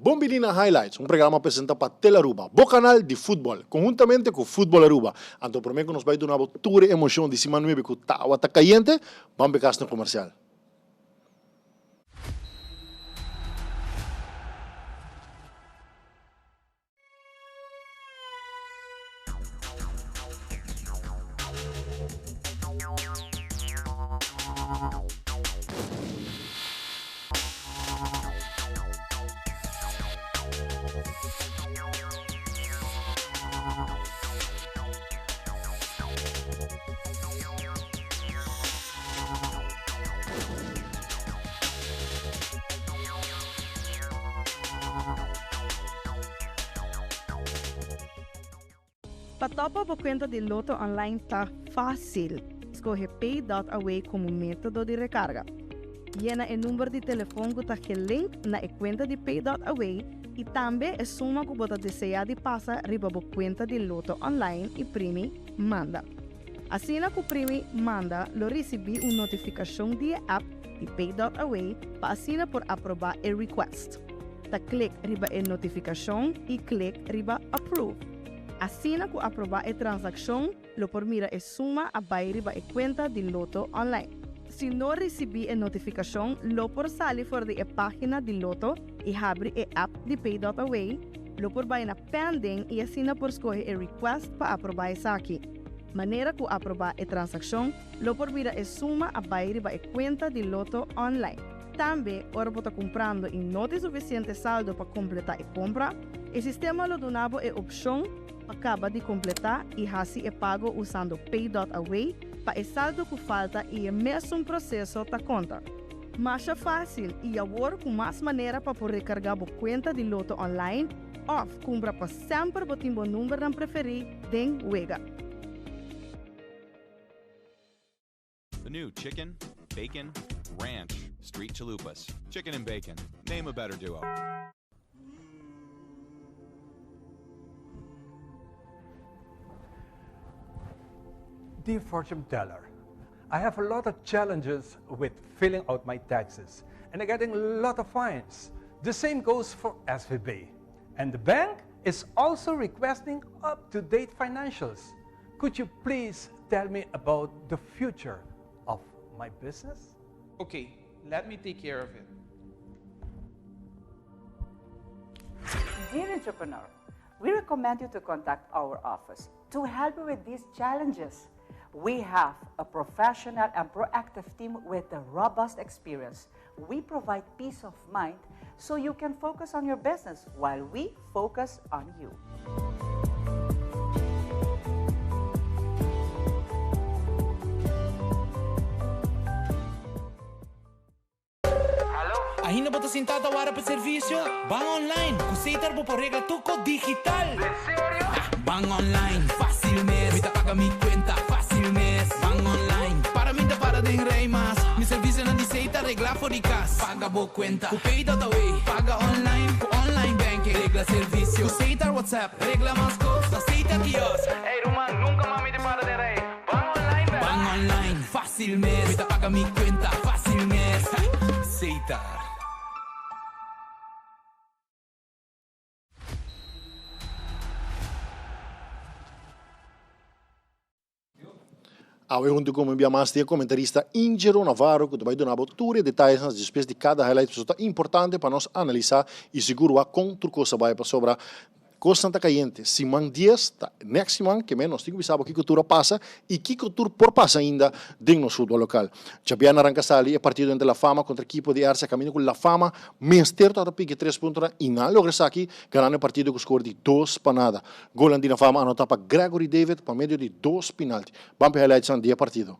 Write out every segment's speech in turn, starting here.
Bombilina Highlights, un programa apresentado para Telaruba, o canal de futebol, conjuntamente com Futebol Aruba. Então, por mim, que nos vai dar uma tour emoção de cima 9 que está caliente, vamos ver no comercial. Patopa por conta de Loto Online está fácil. Escolhe Pay.away como método de recarga. Llena o número de telefone que está link na conta de Pay.away e também a suma que você deseja de passar riba a conta de Loto Online e primi manda. Assim que o primi manda, lo recebi uma notificação de app de Pay.away para assinar por aprovar o request. Ta clique riba a notificação e clique riba approve. Assim que aprovar a transação, lo permira a suma a riba a conta de Loto Online. Se não receber a notificação, lo por sair fora da página de Loto e abre a app de Pay.away, lo por vai na pending e assina por escolher a request para aprovar essa aqui. Maneira que aprovar a transação, lo por mira a suma a riba a conta de Loto Online. Também, ora você comprando e não tem suficiente saldo para completar a compra, o sistema lo donava a opção acaba de completar e assim é pago usando Pay.away para o saldo que falta e o mesmo processo da conta. Mas é fácil e agora com mais maneira para poder recargar a conta de Loto Online ou comprar para sempre o timbo número não preferir den Wega. The new chicken, bacon, ranch, street chalupas. Chicken and bacon. Name a better duo. Dear fortune teller, I have a lot of challenges with filling out my taxes and I'm getting a lot of fines. The same goes for SVB. And the bank is also requesting up-to-date financials. Could you please tell me about the future of my business? Okay, let me take care of it. Dear entrepreneur, we recommend you to contact our office to help you with these challenges. We have a professional and proactive team with a robust experience. We provide peace of mind so you can focus on your business while we focus on you. Ainda bota sentado agora para serviço? Bang online, kusitar po por regla tuco digital. ¿En serio? Bang online, fácil mes. Mita paga mi cuenta, fácil mes. Bang online, para mim para de rei mas. Mi serviço não diceita regla for di cas. Paga bo cuenta, ku Pay.away. Paga online, ku online banking. Regla serviço, kusitar WhatsApp. Regla mas costa, aceita kios. Hey, Roman, nunca mami te para de rey. Bang online, ¿verdad? Bang online, fácil mes. Mita paga mi cuenta, fácil mes. Aceitar. Ao junto com o enviamaste comentarista Ingero Navarro, que vai dar tudo e detalhes nas despesas de cada highlight, isso é importante para nós analisar e seguro a com tudo coisa vai para sobre coisa está caiente. Simão Dias, next semana que menos tem que saber que cultura passa e que cultura por passa ainda dentro do futebol local. Chapiana arranca sali é partido entre La Fama contra a equipe de Arce caminho com La Fama, Menster tá pique 3 pontos e não logra aqui ganhando o partido com score de 2 para nada. Gol andina Fama anota para Gregory David para meio de 2 penalti. Vamos para highlights dia partido.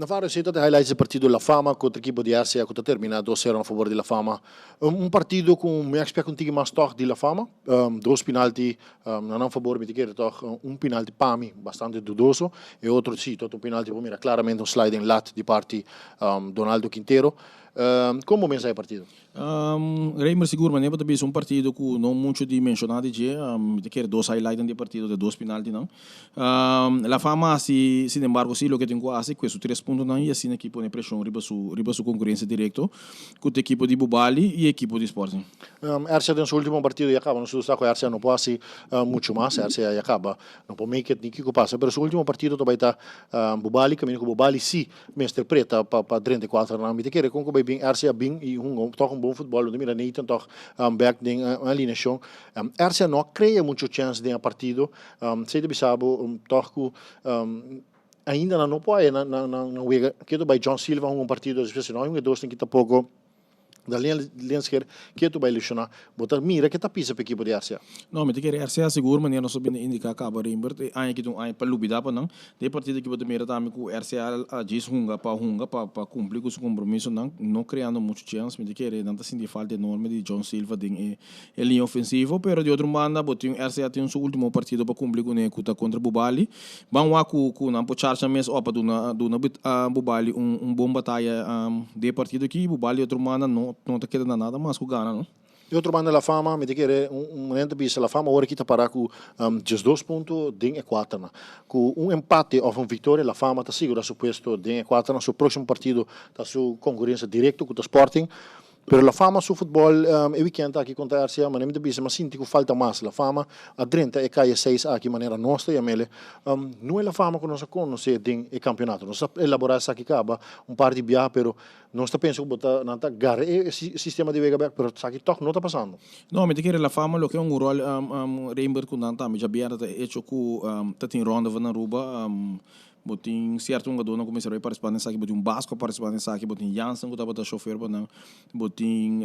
Navarro cita de highlights do partido La Fama contra a equipe de RCA que termina 2-0 a favor de La Fama. Partido com me expect um tige mais toque de La Fama, dois penalti não a favor me tige toch penalti para mim bastante dudoso e outro sim, todo penalti para mim claramente sliding lat de parte Donaldo Quintero. Como pensa o partido? Reimer seguro, mas também é partido que não muito de mencionar de quer dois highlights de partido de dois penaltis não. La Fama sin embargo sí lo que tengo hace que 3 pontos não e assim aqui põe pressão riba su concorrência direto com o equipo de Bubali e equipo de Sporting. RCA tem seu último partido e acaba, não sei se RCA não pode muito mais, RCA acaba, não pode make it nem que passa, mas o último partido também está Bubali, caminho com Bubali sim, me interpreta para 34 na me quer com que bem RCA bem e toca bom futebol, de mira Nathan toch back ding alineação. RCA não cria muito chance de partido, sei de bisabo toco ainda não pode na wega que do by John Silva partido especial, não dois tem que tá pouco da linha esquerda que tu vai lesionar, botar mira que tá pisa para equipe de RCA. Não, mas te quer RCA seguro, mas não soube indicar acaba Reimer, aí que tu aí para lubida para não, de partida que botar mira também com RCA a diz para cumprir com o compromisso não criando muito chance, mas te quer não tá sentindo falta enorme de John Silva de linha ofensiva, pero de outro banda botou RCA tem seu último partido para cumprir com ele contra Bubali, vão lá com não pode charge mais opa do na Bubali bom batalha de partido aqui Bubali outro banda não está querendo nada, mas com gana, não? E outro banda La Fama, me dizer momento pisa La Fama agora que está para com 2 pontos de 4, com empate ou vitória La Fama está segura seu posto de 4 no seu próximo partido está sua concorrência direto com o Sporting. Pero La Fama su futebol e weekend aqui contra a RCA, mas nem de mas sinto que falta mais La Fama a 30 e cai 6 aqui maneira nossa e a mele não é La Fama que nós conhece tem o campeonato nós elaborar isso aqui acaba par de biar pero nós está pensando botar na gar e sistema de vega back pero aqui toque não está passando. Não, me dizer La Fama lo que é rol Reimer com nanta me já biar tá hecho com tá tem ronda na Ruba botin certo jogador não começou a participar nessa aqui botin Basco participar nessa aqui botin Jansen que estava chofer para não botin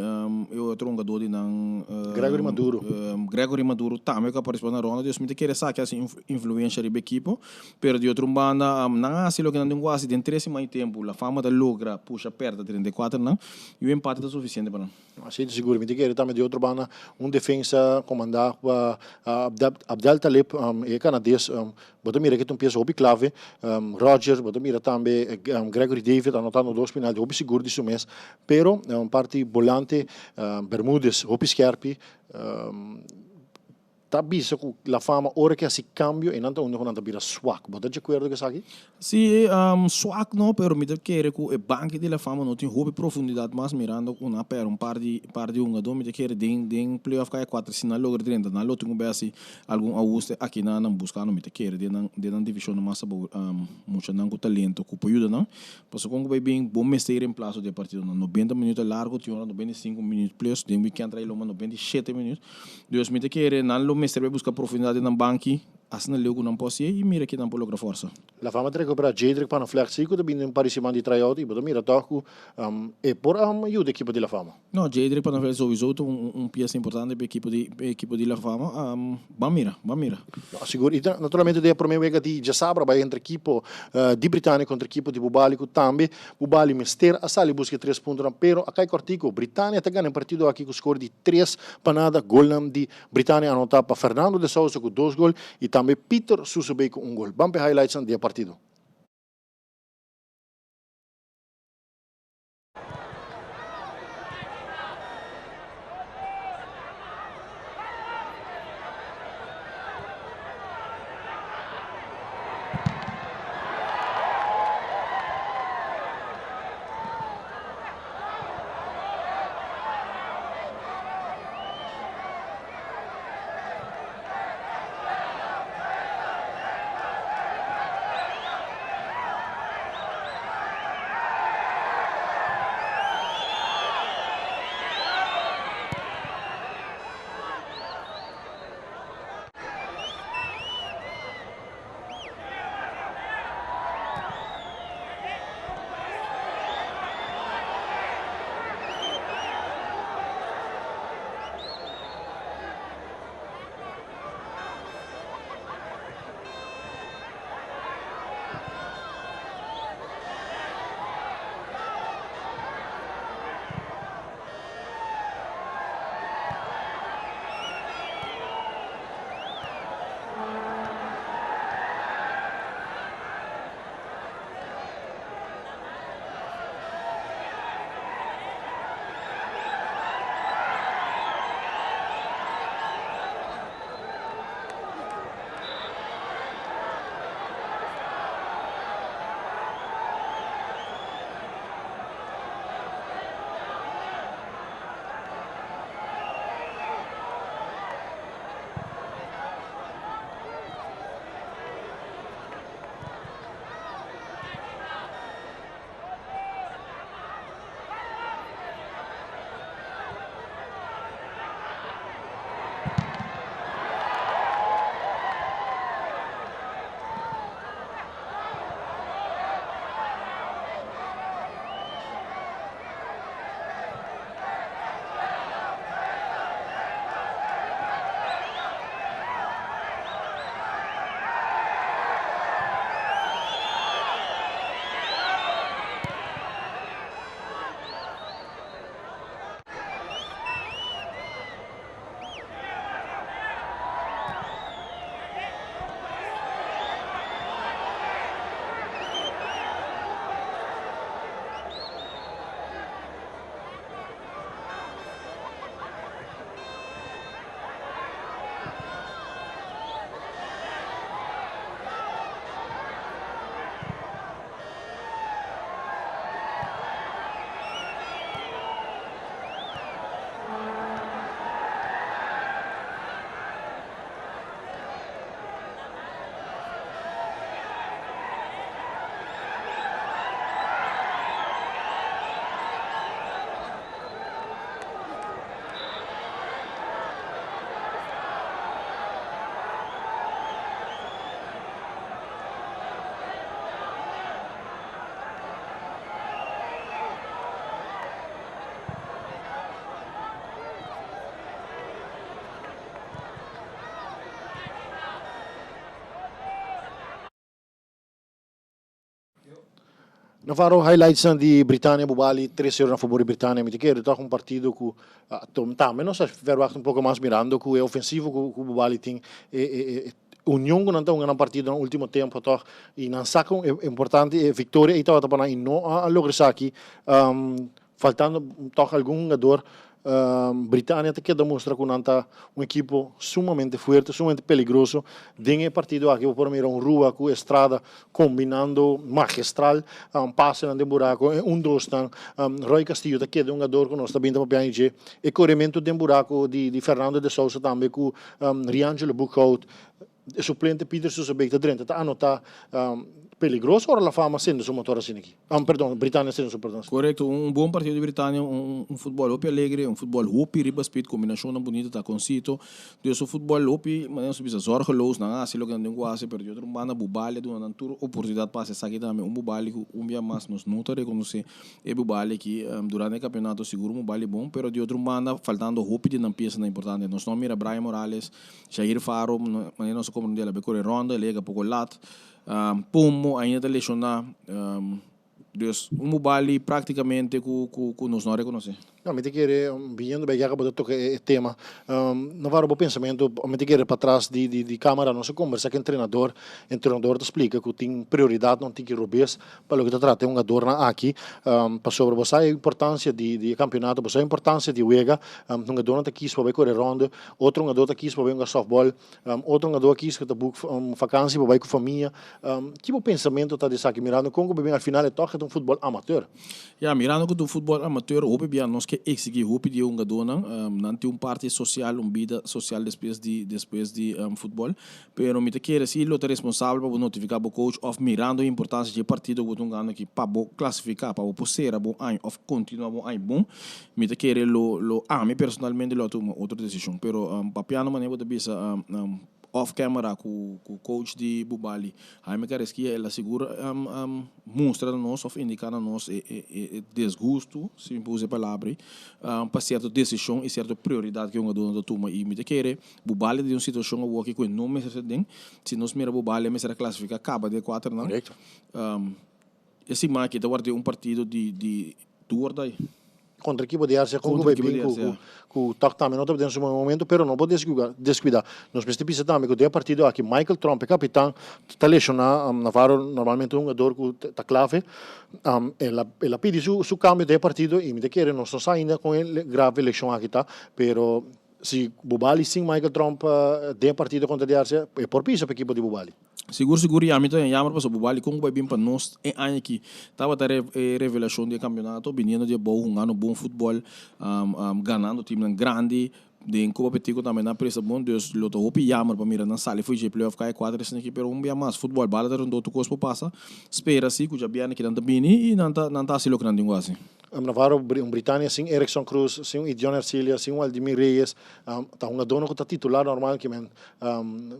outro jogador de não Gregory Maduro também que participou na ronda Deus me quer essa que assim influência da equipe pero de outro banda não assim lo que não tem quase de 13 mais tempo La Fama da logra puxa perto de 34 não e o empate é suficiente para não assim seguro me quer também de outro banda defesa comandado Abdel Talib é canadense botar mira que tem peça hobby clave Roger, botar mira também Gregory David anotando 2 penaltis, hobby seguro disso mês, pero parte volante Bermúdez, hobby scherpi tá visto que La Fama ora que esse cambio e não tá onde não vira swak, botar de acordo com isso aqui? Sim, swak não, pero me quer que o banco de La Fama não tem hobby profundidade mais mirando com uma per par de jogador me quer den playoff cai 4 se não logra 30 não lo tenho bem assim algum ajuste aqui na buscar não me quer de na divisão mais muito não com talento com ajuda não posso com vai bem bom mestre em plazo de partido 90 minutos largo tinha 95 minutos plus tem weekend trail 97 minutos Deus me quer não mestre vai buscar profundidade na banque assim não leu não posso e mira que não pode lograr força. La Fama treco para Jedrick para no flexico também um parecimento de tryout e botar mira toco e por ajuda equipe de La Fama. Não, Jedrick para no flexico peça importante para equipe de La Fama vamos mira. Seguro e naturalmente de primeira vez que já sabe vai entre equipe de Britânia contra equipe de Bubali também Bubali mister a sali busca 3 pontos pero a cai cortico Britânia está ganhando partido aqui com score de 3 para nada gol de Britânia anotar para Fernando de Sousa com 2 gols e também Peter Susubei com gol. Vamos ver highlights do partido. Navarro highlights di Britânia, Bubali, 3-0 na favor de Britânia. Me quer então um partido que também nós verwacht pouco mais mirando que é ofensivo que o Bubali tem união com então um partido no último tempo toch e não saco é importante é vitória e estava para e não a lograr aqui faltando toch algum jogador Britânia te quer demonstrar que nanta equipo sumamente forte, sumamente peligroso. Dentro partido aqui por mim rua com estrada combinando magistral, passe de buraco, dois tan Roy Castillo te quer jogador que nós está vindo para PNG e corrimento de buraco de Fernando de Sousa também com Riangelo Buchhout, suplente Peter Susebek de está anota peligroso ou a fama sendo su motor assim aqui? Perdão, Britânia sendo su perdão. Correto, um bom partido de Britânia, futebol hopi alegre, futebol hopi riba speed, combinação bonita tá concito. Deus o futebol hopi, mas não subisa zorgeloos na assim lo que não quase perdeu outro mana Bubali do na tour oportunidade para se aqui também Bubali dia mais nos nota reconhecer e Bubali que durante o campeonato seguro Bubali bom, pero de outro mana faltando hopi de não peça na importante. Nós não mira Brian Morales, Jair Faro, mas não se como dela becore ronda, lega pouco lat. Pomo ainda lesiona dus Bubali praticamente que nós não reconhece. Não, me te quer vindo bem acabou de tocar o tema. Não vai o pensamento, me te quer para trás de câmara, não se conversa com o treinador te explica que tem prioridade, não tem que roubar para o que trata um jogador aqui para sobre você a importância de campeonato, você a importância de liga, um jogador não está aqui para correr ronda, outro jogador está aqui para jogar softball, outro jogador aqui que está buscando vacância para ir com a família. Que o pensamento está de aqui mirando como bem al final é toca de um futebol amador. Mirando que do futebol amador, hope bem nós que exigir hope de jogador não tem parte social, vida social depois de futebol, pero me te quer se ele é responsável para notificar o coach of mirando a importância de partido que um ganho aqui para classificar para posera bom ano of continuar bom ano bom, me te quer lo me personalmente lo tomo outra decisão, pero papiano maneira de bisa off camera com o coach de Bubali, aí me parece que ela segura mostra a nós, ou indicar a nós desgosto, se me puse a palavra, para certa decisão e certa prioridade que um jogador toma e me quer Bubali de uma situação o que com não me se nós mira Bubali me será classificar acaba de 4 não. Correto. Esse mais que vai ter um partido de tour daí. Contra a equipe de Arce, com o toque também não está no momento, pero não pode descuidar. Nós precisamos também que tem partido aqui, Michael Trump, capitão, está lesionado, Navarro normalmente um jogador que está clave, ela pede su cambio de partido e me quer nós estamos ainda com ele grave lesão aqui, tá? Pero se Bubali sim Michael Trump tem partido contra a Arce, é por piso para a equipe de Bubali. Seguro, e a mim também chama para o Bubali, como vai bem para nós, em ano que estava a revelação do campeonato, vindo de bom futebol, ganhando time grande, de Copa Petico também na pressa bom, Deus lutou o pijama para mirar na sala, foi de playoff cai 4 assim aqui, pero dia mais futebol bala da outro coisa passa, espera assim que já bem que não tá bem e não tá se logrando igual assim. Navarro, Britânia, sim, Erickson Cruz, sim, John Ercilia, sim, Aldimir Reyes, tá um dono que tá titular normal que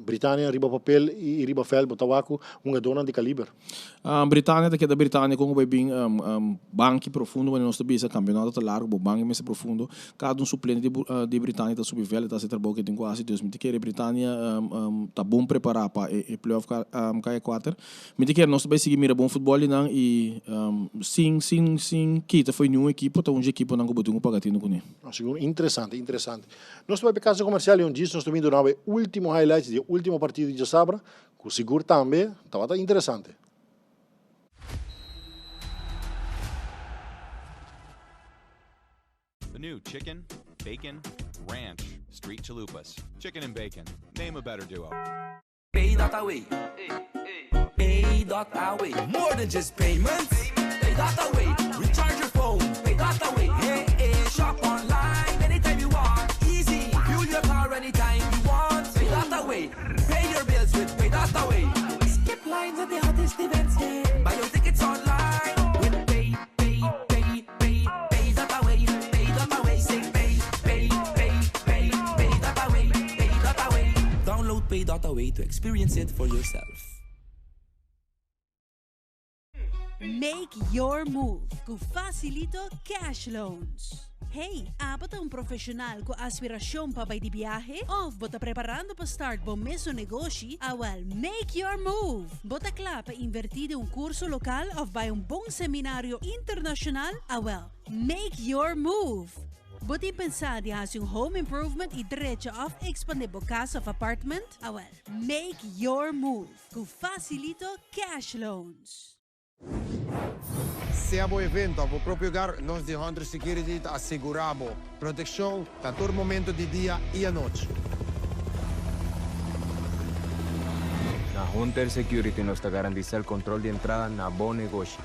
Britânia riba papel e riba fel botawaku dono de calibre. Britânia da Britânia como vai bem banco profundo, mas nós também esse campeonato tá largo, banco mais profundo, cada suplente de Britânia tá subvel, tá se trabalhando que tem quase 2 me quer Britânia tá bom preparar para e playoff cai 4. Me quer nós também seguir mira bom futebol e sim kita foi nenhuma equipe, então uma equipe não botou pagatino com ele. Interessante. Nós vamos para casa comercial e dia nós também duramos o último highlight do último partido de Sabra, que seguro também estava interessante. The new chicken, bacon, ranch, street chalupas. Chicken and bacon. Name a better duo. Pay.away. Pay.away. More than just payments. Pay.away. Recharge your phone. Pay.away. Hey, shop online anytime you want. Easy. Fuel your car anytime you want. Pay.away. Pay your bills with Pay.away. Skip lines at the hottest events. Yeah. Buy your tickets online with Pay.away. Pay.away. Say Pay.away. Download Pay.away to experience it for yourself. Make your move com Facilito Cash Loans. Hey, bota um profissional com aspiração para ir de viagem? Ou bota preparando para start bom mesmo negócio? Well, make your move. Bota claro para invertir em curso local ou vai bom seminário internacional? Well, make your move. Bota pensar de fazer home improvement e direito of expandir a casa of apartment? Well, make your move. Com Facilito Cash Loans. Se a evento a próprio lugar, nós de Hunter Security asseguramos proteção a todo momento de dia e a noite. Na Hunter Security nos garantiza o controle de entrada na bom negócio.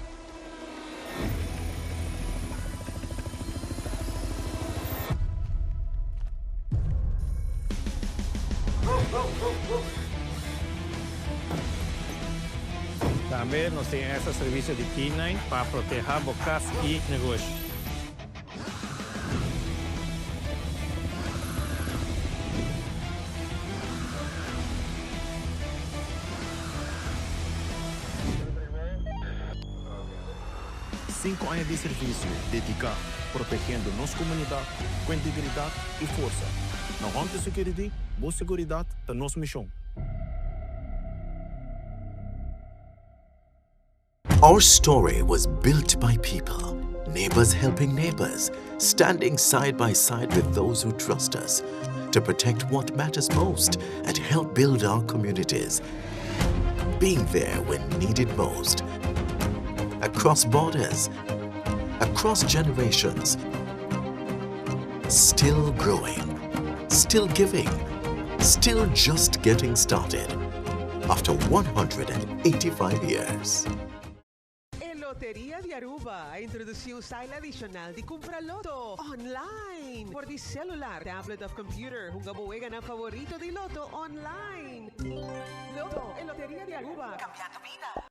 Também nós temos esse serviço de K9 para proteger bocas e negócio. Cinco anos de serviço dedicado, protegendo nossa comunidade com integridade e força. Na Hunter Security, boa segurança da nossa missão. Our story was built by people, neighbors helping neighbors, standing side by side with those who trust us to protect what matters most and help build our communities. Being there when needed most. Across borders, across generations. Still growing, still giving, still just getting started. After 185 years. Loteria de Aruba introduziu um style adicional de comprar loto online. Por de celular, tablet ou computer, gabuega na favorito de loto online. Loto em Loteria de Aruba. Cambiando vida.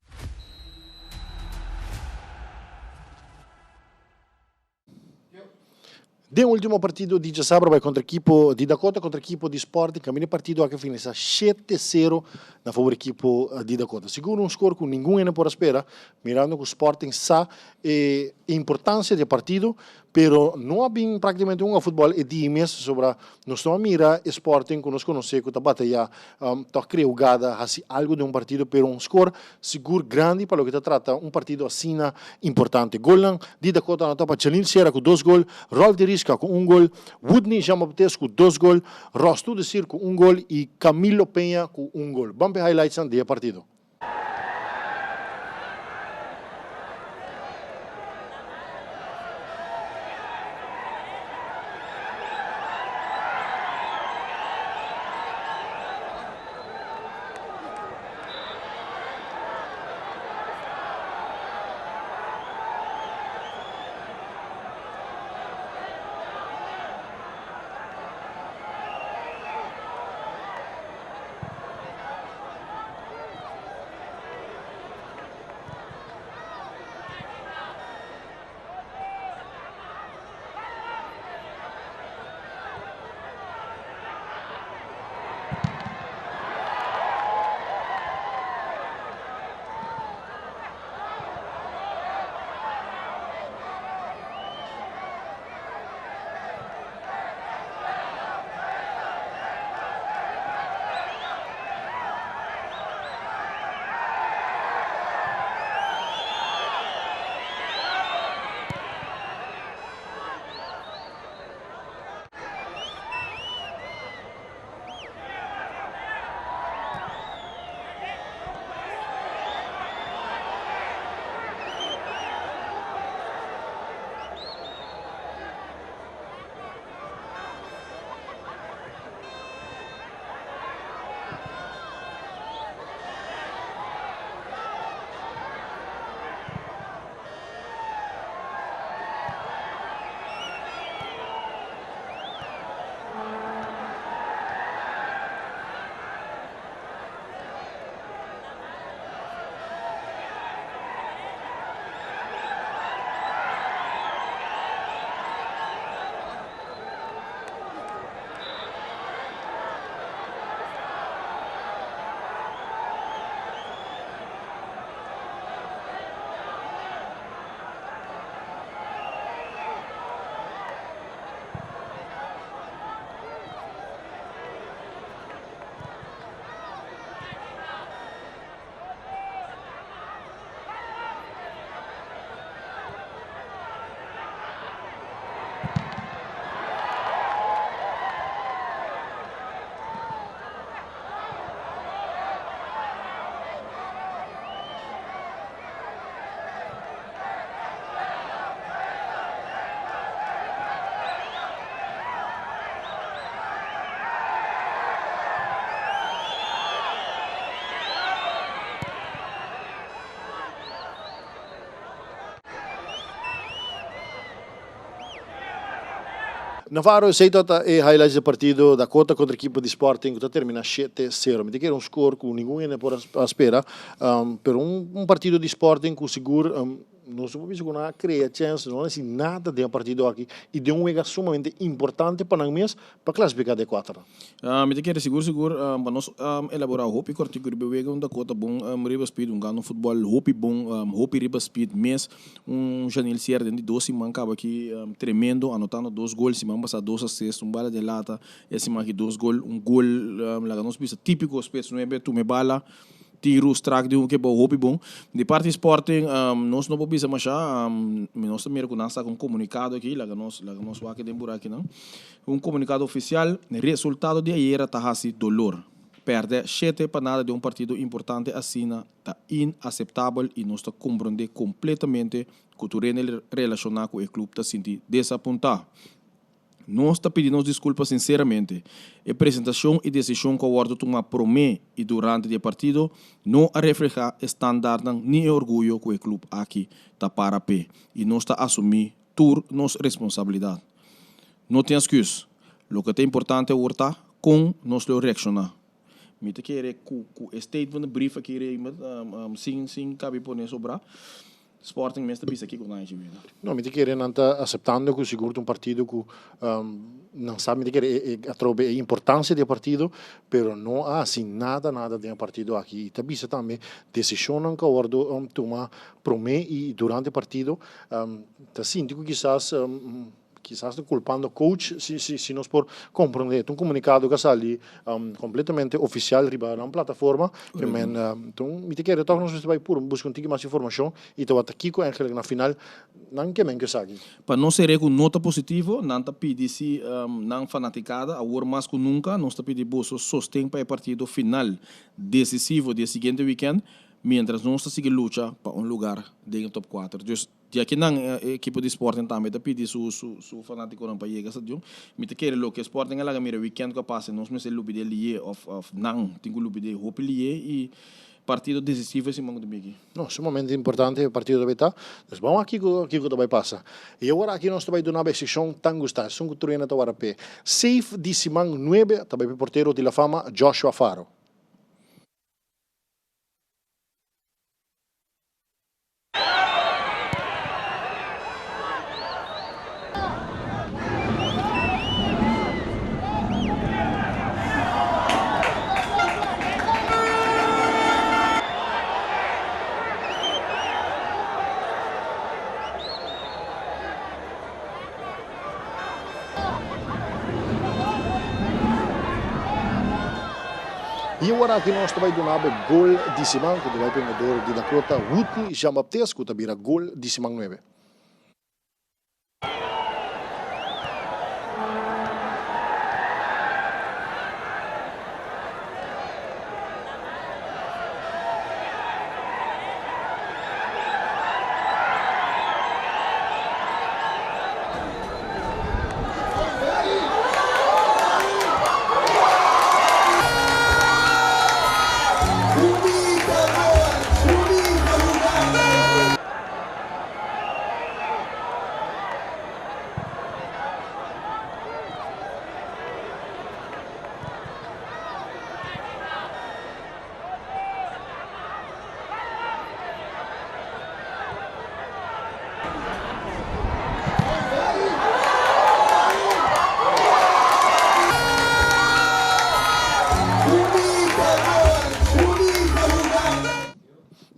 De último partido di sábado vai contra equipo di Dakota contra equipo di Sporting, cammino partido che finisce 7-0 na favore equipo di Dakota. Sicuro un score con ninguno può spera, mirando che Sporting sa l'importanza del partito, però non abbiamo praticamente un football e di mes sobre nostra mira e Sporting conosce che battaglia to creo gada hasi algo di un partito per un score sicuro grande per lo che tratta un partito assina importante. Golan di Dakota na topa Chalin Sierra con 2 gol, Rol de Risca con 1 gol, Woodney Jean-Baptiste con 2 gol, Rostu de Sir con 1 gol e Camilo Peña con 1 gol. Vamos a highlights del partido. Navarro, sei que é highlights do partido da Cota contra a equipa de Sporting, que termina 7-0. Me diga um score que ninguém ainda pode esperar, pero partido de Sporting com seguro, não se pode não cria chance, não é nada de partido aqui e de jogo sumamente importante para nós para classificar de 4. Me diga seguro, para nós elaborar o hopi cortico de beweging da Cota bom, riba speed, no futebol hopi bom, hopi riba speed, mês Janil Sierra de 12 mancava aqui tremendo, anotando 2 gols, se man passa 2 assist, bala de lata, esse man aqui 2 gols, gol lá nós pisa típico speed, não é tu me bala tiro strak de que bom hopi bom de parte Sporting nós não podemos mais nós também reconhecemos com comunicado aqui lá nós vai que demora aqui não comunicado oficial resultado de ayer tá assim dolor perde 7 para nada de partido importante assim tá inaceitável e nós tá compreender completamente que o relacionado com o clube tá sentindo desapontado. Nós está pedindo desculpas sinceramente. A apresentação e decisão que o Wardo tomou promete e durante o partido não refleja estándar nem orgulho que o clube aqui está para pé. E nós está assumir toda nossa responsabilidade. Não tem excuse. O que é importante é com nós reaccionar. Me te querer com o statement brief aqui sem cabe poner sobre Sporting mesmo bisa aqui com nós. Não, me querer não está aceitando que seguro partido que não sabe me querer a importância do partido, pero não há assim nada de partido aqui. E bisa também decisão que o Wardo toma promete e durante o partido tá sinto que quizás culpando o coach se nós por compreender comunicado que sai completamente oficial riba na plataforma que então me te quero nós vai por buscar mais informação e tu aqui com Angel na final não que sabe para não ser com nota positivo não tá pedir se não fanaticada agora mais que nunca nós tá pedir bolso sostém para o partido final decisivo do seguinte weekend mientras nós tá seguir luta para lugar dentro do top 4 já que não equipe de Sporting também está pedindo su fanático não para chegar a dia me te quer lo que Sporting ela mira weekend que passa nós me se lubi de lié of não tenho lubi de hope lié e partido decisivo esse mango de mim não sumamente importante o partido da Beta nós vamos aqui que vai passar e agora aqui nós vai dar uma decisão tão gostada são que treina tawara pe safe de Simão 9 também porteiro de La Fama Joshua Faro. E agora aqui nós vai dar o gol de Simão, que vai pegar de Dakota Whitney Jean-Baptiste, que vira gol de Simão 9.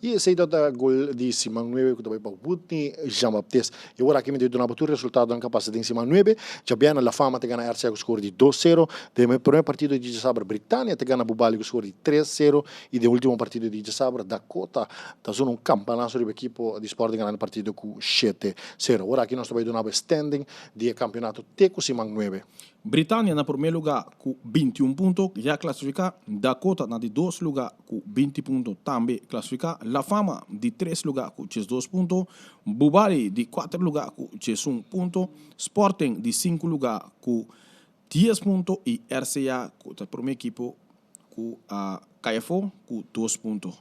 E esse é gol de Simão 9 que vai para o Whitney Jean-Baptiste. E agora aqui me deu o resultado da capacidade de Simão 9. Já bem La Fama te ganha RCA com score de 2-0. De primeiro partido de Sabra Britânia te ganha Bubali com score de 3-0 e de último partido de Sabra Dakota está sendo campanazo de equipe de Sporting ganhando partido com 7-0. Agora aqui nós vai dar um standing de campeonato Teco Simão 9. Britânia na primeiro lugar com 21 pontos, já classifica. Dakota na de 2 lugar com 20 pontos, também classifica. La Fama de 3 lugar com 2 pontos. Bubali de 4 lugar com 1 ponto. Sporting de 5 lugar com 10 pontos. E RCA, que é a primeira equipe, com a KFO, com 2 pontos.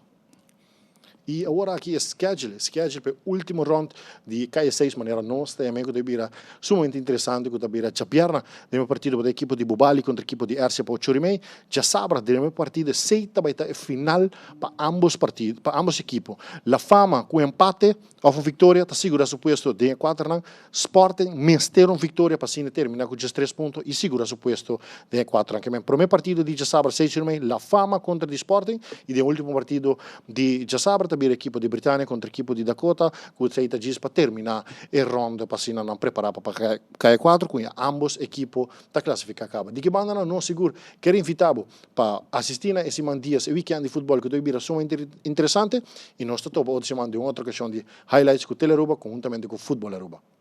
E agora aqui é schedule para o último round de KS6, maneira nós também que bira sumamente interessante, que bira Chapiarna, numa partida da equipe de Bubali contra a equipe de Ercia para o Chorimei, já sabe, numa partida 6 vai estar final para ambos partidos, para ambos equipos. La Fama com empate, ou com vitória, está segura seu puesto de 4 não, Sporting mesteram vitória para sim terminar com 3 pontos e segura seu puesto de 4 não. Que o primeiro partido de Jasabre 6 Chorimei, La Fama contra de Sporting e o último partido de Jasabre também a equipe de Britânia contra a equipe de Dakota, com o Seita Gis para terminar a ronda para assim não preparar para K4, com ambos equipos da classificar acaba. De que banda não seguro quero invitá-lo para assistir a esse dias e weekend de futebol que do Ibira são interessante e nós estamos hoje chamando de outra questão de highlights com Teleruba conjuntamente com Futebol Aruba.